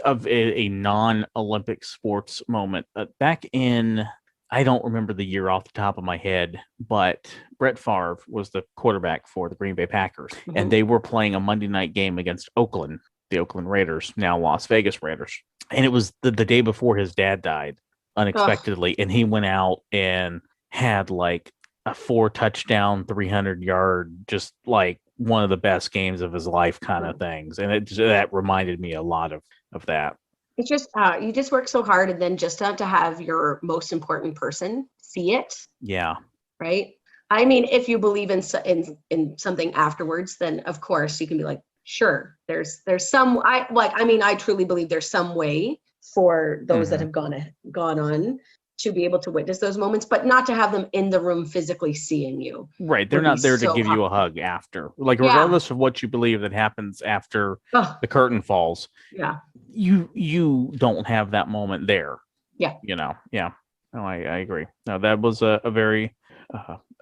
of a non-Olympic sports moment back in, I don't remember the year off the top of my head, but Brett Favre was the quarterback for the Green Bay Packers, and they were playing a Monday night game against Oakland, the Oakland Raiders, now Las Vegas Raiders. And it was the day before his dad died unexpectedly, and he went out and had like a 4-touchdown, 300-yard, just like one of the best games of his life kind of things. And that reminded me a lot of that. It's just, you just work so hard, and then just to have your most important person see it. Yeah. Right. I mean, if you believe in something afterwards, then of course you can be like, sure, there's some, I truly believe there's some way for those that have gone on to be able to witness those moments, but not to have them in the room physically seeing you. Right. They're not there to give you a hug after. Like, regardless of what you believe that happens after the curtain falls. Yeah. You don't have that moment there. Yeah. Yeah. No, I agree. No, that was a very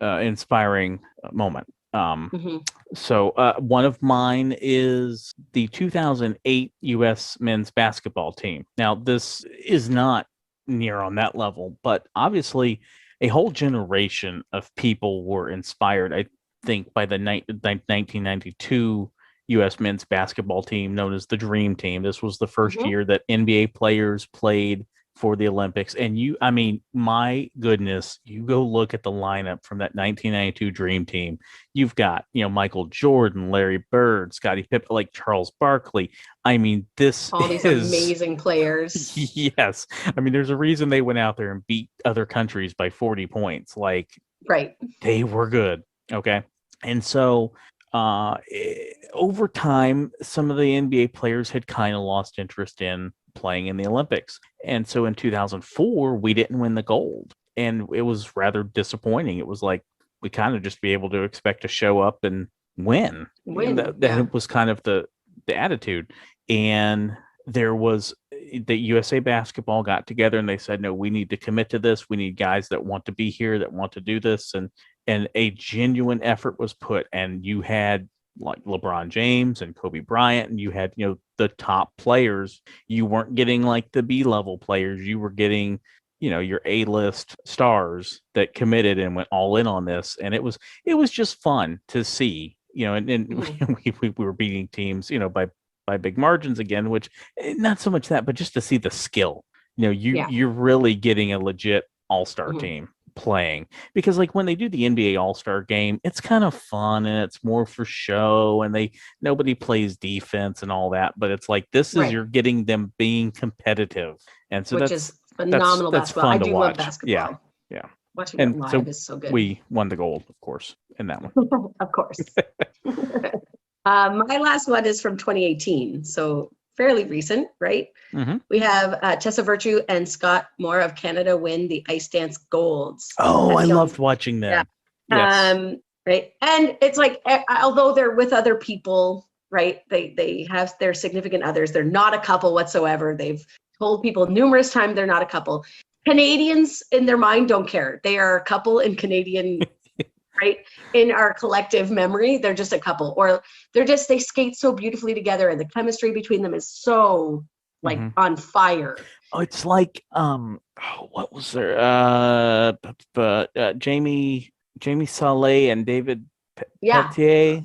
inspiring moment. So one of mine is the 2008 U.S. men's basketball team. Now, this is not near on that level, but obviously a whole generation of people were inspired, I think, by the 1992 U.S. men's basketball team known as the Dream Team. This was the first year that NBA players played for the Olympics. And my goodness, you go look at the lineup from that 1992 Dream Team. You've got, Michael Jordan, Larry Bird, Scottie Pippen, like Charles Barkley. I mean, this all these is amazing players. Yes. I mean, there's a reason they went out there and beat other countries by 40 points. Like, right. They were good. Okay. And so over time, some of the NBA players had kind of lost interest in playing in the Olympics. And so in 2004, we didn't win the gold. And it was rather disappointing. It was like we kind of just be able to expect to show up and win. And that was kind of the attitude. And there was the USA Basketball got together and they said, no, we need to commit to this. We need guys that want to be here, that want to do this. And a genuine effort was put. And you had like LeBron James and Kobe Bryant, and you had, the top players. You weren't getting like the B-level players. You were getting, your A-list stars that committed and went all in on this. And it was just fun to see, and we were beating teams, by big margins again, which not so much that, but just to see the skill, you're really getting a legit all-star team playing, because like when they do the NBA All-Star game, it's kind of fun and it's more for show and nobody plays defense and all that, but it's like this is you're getting them being competitive, and so which is phenomenal. That's fun to watch. Love basketball. Yeah. Watching it live is so good. We won the gold, of course, in that one. Of course. My last one is from 2018, so fairly recent, right? Mm-hmm. We have Tessa Virtue and Scott Moore of Canada win the ice dance golds. Oh, I loved watching them. Yeah. Yes. Right. And it's like, although they're with other people, right? They have their significant others. They're not a couple whatsoever. They've told people numerous times they're not a couple. Canadians in their mind don't care. They are a couple in Canadian right? In our collective memory, they're just a couple, or they skate so beautifully together, and the chemistry between them is so like on fire. Oh, it's like what was there? Jamie Saleh and David Pelletier.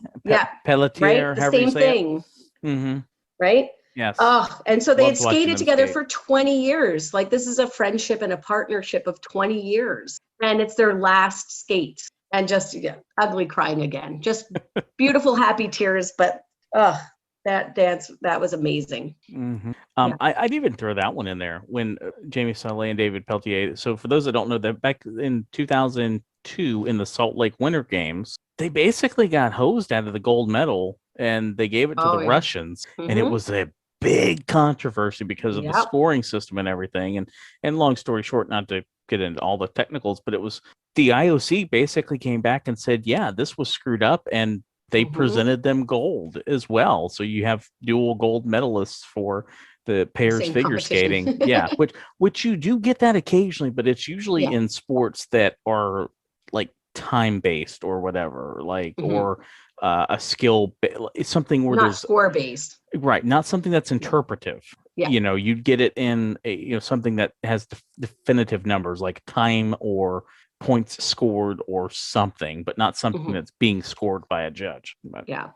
Pelletier, right? The same thing. Mm-hmm. Right? Yes. Oh, and so they had skated together for 20 years. Like, this is a friendship and a partnership of 20 years. And it's their last skate. And just ugly crying again. Just beautiful, happy tears. But that dance, that was amazing. Mm-hmm. I'd even throw that one in there when Jamie Saleh and David Pelletier. So for those that don't know, that back in 2002 in the Salt Lake Winter Games, they basically got hosed out of the gold medal and they gave it to the Russians. Mm-hmm. And it was a big controversy because of the scoring system and everything. And long story short, not to get into all the technicals, but it was the IOC basically came back and said, yeah, this was screwed up, and they presented them gold as well. So you have dual gold medalists for the pairs figure skating. Yeah, which you do get that occasionally, but it's usually in sports that are like time based or whatever, like or a skill, something where not score based, right? Not something that's interpretive. Yeah. You'd get it in something that has definitive numbers like time or points scored or something, but not something that's being scored by a judge. But, yeah,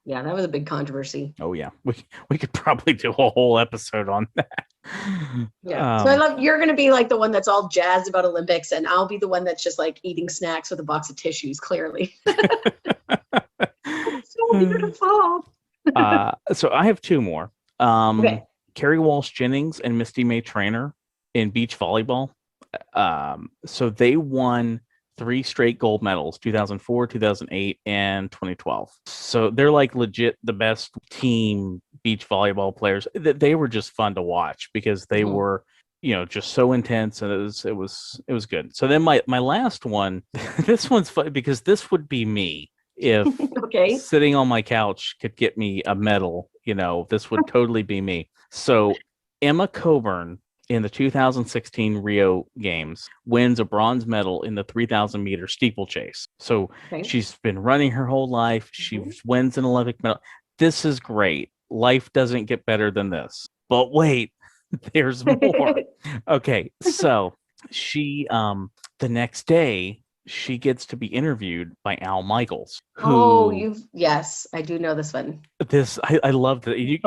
that was a big controversy. Oh yeah, we could probably do a whole episode on that. Yeah. So you're going to be like the one that's all jazzed about Olympics, and I'll be the one that's just like eating snacks with a box of tissues. Clearly. So beautiful. So I have two more. Carrie Walsh Jennings and Misty May Trainer in beach volleyball. So they won 3 straight gold medals, 2004, 2008, and 2012. So they're like legit the best team beach volleyball players. They were just fun to watch because they were, just so intense, and it was good. So then my last one, this one's fun because this would be me if sitting on my couch could get me a medal. This would totally be me. So Emma Coburn in the 2016 Rio Games wins a bronze medal in the 3,000 meter steeplechase. So she's been running her whole life. She wins an Olympic medal. This is great. Life doesn't get better than this. But wait, there's more. Okay, so she the next day she gets to be interviewed by Al Michaels, Oh, who yes, I do know this one. I love that You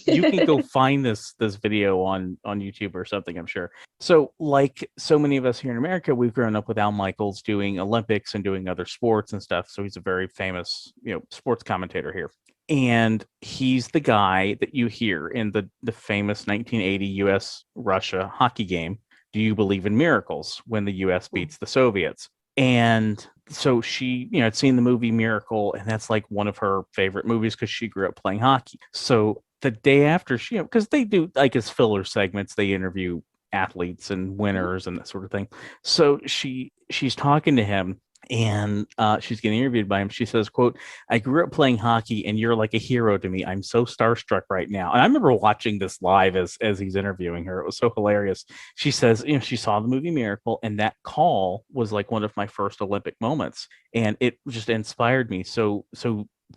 you can go find this video on YouTube or something, I'm sure. So like so many of us here in America, we've grown up with Al Michaels doing Olympics and doing other sports and stuff. So he's a very famous, sports commentator here. And he's the guy that you hear in the famous 1980 US Russia hockey game. Do you believe in miracles, when the US beats the Soviets? And so she, had seen the movie Miracle, and that's like one of her favorite movies because she grew up playing hockey. So the day after she, because they do like as filler segments, they interview athletes and winners and that sort of thing. So she's talking to him, and she's getting interviewed by him. She says, quote, "I grew up playing hockey and you're like a hero to me. I'm so starstruck right now." And I remember watching this live as he's interviewing her. It was so hilarious. She says, she saw the movie Miracle, and that call was like one of my first Olympic moments, and it just inspired me. So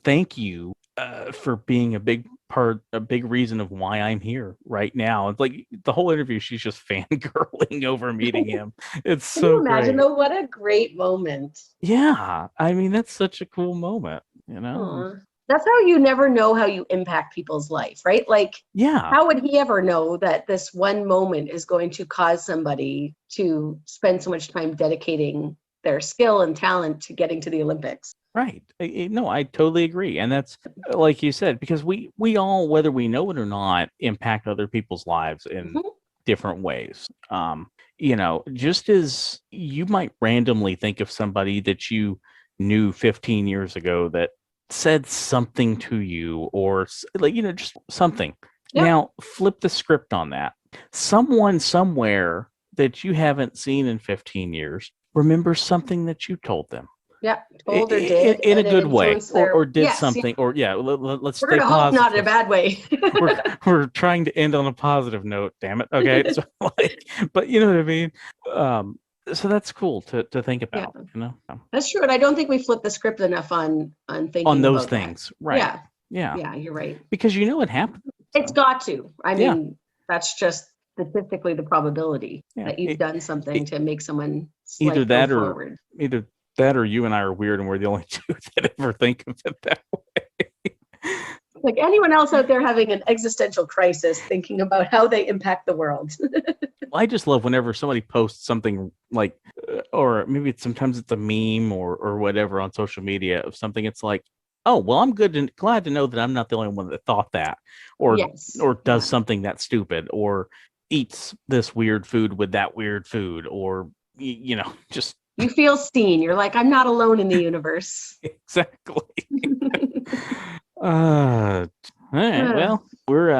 thank you for being a big reason of why I'm here right now. It's like the whole interview, she's just fangirling over meeting him. It's Can you so imagine great. though? What a great moment. Yeah, I mean, that's such a cool moment, Aw. That's how you never know how you impact people's life, right? Like, Yeah, how would he ever know that this one moment is going to cause somebody to spend so much time dedicating their skill and talent to getting to the Olympics? right. No, I totally agree, and that's like you said, because we all, whether we know it or not, impact other people's lives in Mhm. different ways. Just as you might randomly think of somebody that you knew 15 years ago that said something to you, or like, just something. Yep. Now flip the script on that. Someone somewhere that you haven't seen in 15 years remembers something that you told them. Yeah, told or did, In a and it good way, influenced or their, did yes, yeah. something, or yeah, let's We're stay going to hope not in a positive. bad way. We're trying to end on a positive note, damn it. Okay. So like, but you know what I mean? So that's cool to think Yeah, about, that's true. And I don't think we flip the script enough on on thinking those about that. things. Right. Yeah, Yeah. yeah, you're right. Because it happened. It's got to. I Yeah. mean, that's just statistically the probability Yeah. that you've done something to make someone's Either life go that or forward. either that or you and I are weird and we're the only two that ever think of it that way. Like anyone else out there having an existential crisis thinking about how they impact the world. I just love whenever somebody posts something like, or maybe sometimes it's a meme or whatever on social media of something. It's like, oh, well, I'm good and glad to know that I'm not the only one that thought that, or Yes. does something that's stupid, or eats this weird food with that weird food, or just you feel seen. You're like, I'm not alone in the universe. exactly. All right. Well, we're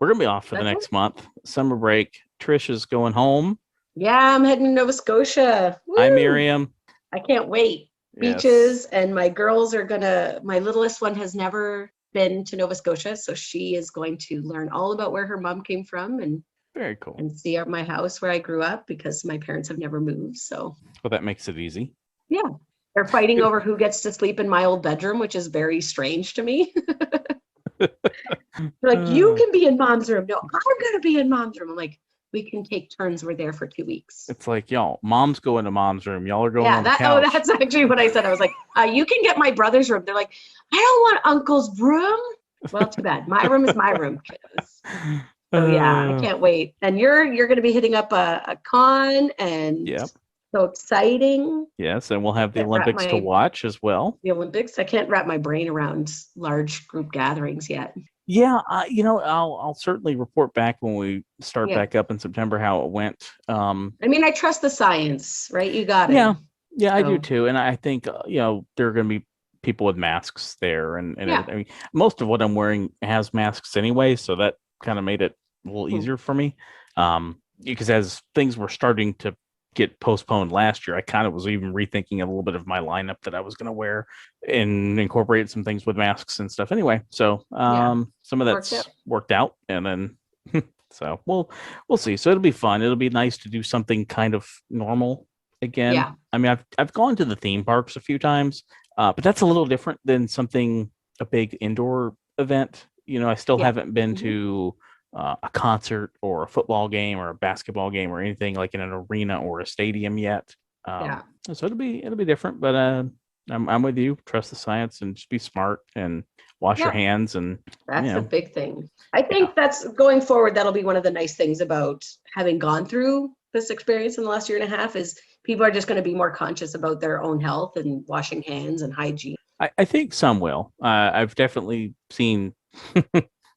gonna be off for the next month. Summer break. Trish is going home. Yeah, I'm heading to Nova Scotia. Woo! Hi, Miriam. I can't wait. Yes. Beaches, and my girls are my littlest one has never been to Nova Scotia, so she is going to learn all about where her mom came from and very cool, and see my house where I grew up because my parents have never moved. So well, that makes it easy. Yeah, they're fighting over who gets to sleep in my old bedroom, which is very strange to me. Like, you can be in mom's room. No, I'm gonna be in mom's room. I'm like, we can take turns. We're there for 2 weeks. It's like, y'all, mom's going to mom's room. Y'all are going on the couch. That's actually what I said. I was like, you can get my brother's room. They're like, I don't want uncle's room. Well, too bad. My room is my room, kiddos. So yeah, I can't wait. And you're going to be hitting up a con, and yep. So exciting. Yes, and we'll have the Olympics to watch as well. The Olympics. I can't wrap my brain around large group gatherings yet. Yeah, I'll certainly report back when we start back up in September how it went. I mean, I trust the science, right? You got it. Yeah, I do too, and I think there are going to be people with masks there, and I mean, most of what I'm wearing has masks anyway, so that kind of made it a little easier for me. Because as things were starting to get postponed last year, I kind of was even rethinking a little bit of my lineup that I was going to wear and incorporate some things with masks and stuff anyway. So some of that's worked out, and then so we'll see. So it'll be fun. It'll be nice to do something kind of normal again. Yeah. I mean, I've gone to the theme parks a few times, but that's a little different than a big indoor event. I still haven't been to a concert or a football game or a basketball game or anything like in an arena or a stadium yet. So it'll be different, but I'm with you. Trust the science and just be smart and wash your hands. And that's a big thing. I think that's going forward. That'll be one of the nice things about having gone through this experience in the last year and a half is people are just going to be more conscious about their own health and washing hands and hygiene. I think some will. I've definitely seen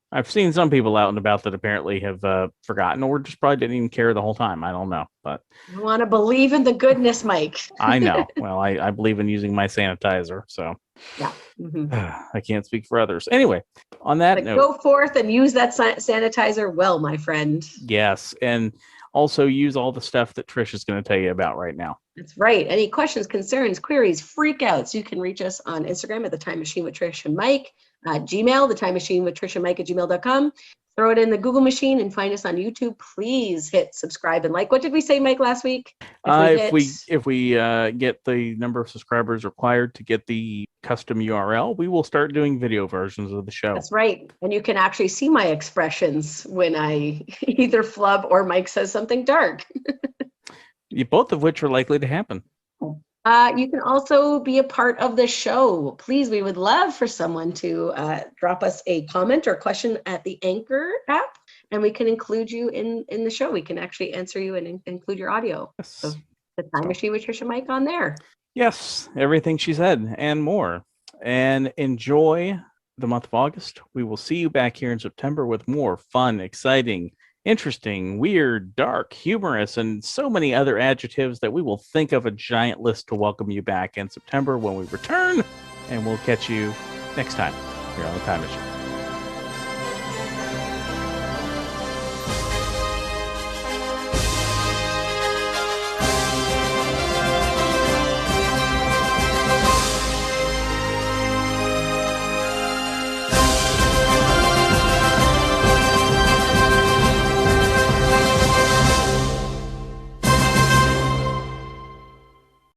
I've seen some people out and about that apparently have forgotten or just probably didn't even care the whole time. I don't know, but you want to believe in the goodness, Mike. I know. Well, I believe in using my sanitizer, so yeah. Mm-hmm. I can't speak for others. Anyway, on that note, go forth and use that sanitizer well, my friend. Yes, and also use all the stuff that Trish is going to tell you about right now. That's right. Any questions, concerns, queries, freakouts, you can reach us on Instagram at The Time Machine with Trish and Mike, Gmail, The Time Machine with Trish and Mike at gmail.com. Throw it in the Google machine and find us on YouTube. Please hit subscribe and like. What did we say, Mike, last week? If we get the number of subscribers required to get the custom URL, we will start doing video versions of the show. That's right. And you can actually see my expressions when I either flub or Mike says something dark. Both of which are likely to happen. You can also be a part of the show. Please, we would love for someone to drop us a comment or question at the Anchor app, and we can include you in the show. We can actually answer you and include your audio. Yes. So the Time Machine with Trish and Mike on there. Yes, everything she said and more. And enjoy the month of August. We will see you back here in September with more fun, exciting, interesting, weird, dark, humorous, and so many other adjectives that we will think of a giant list to welcome you back in September when we return. And we'll catch you next time here on The Time Machine.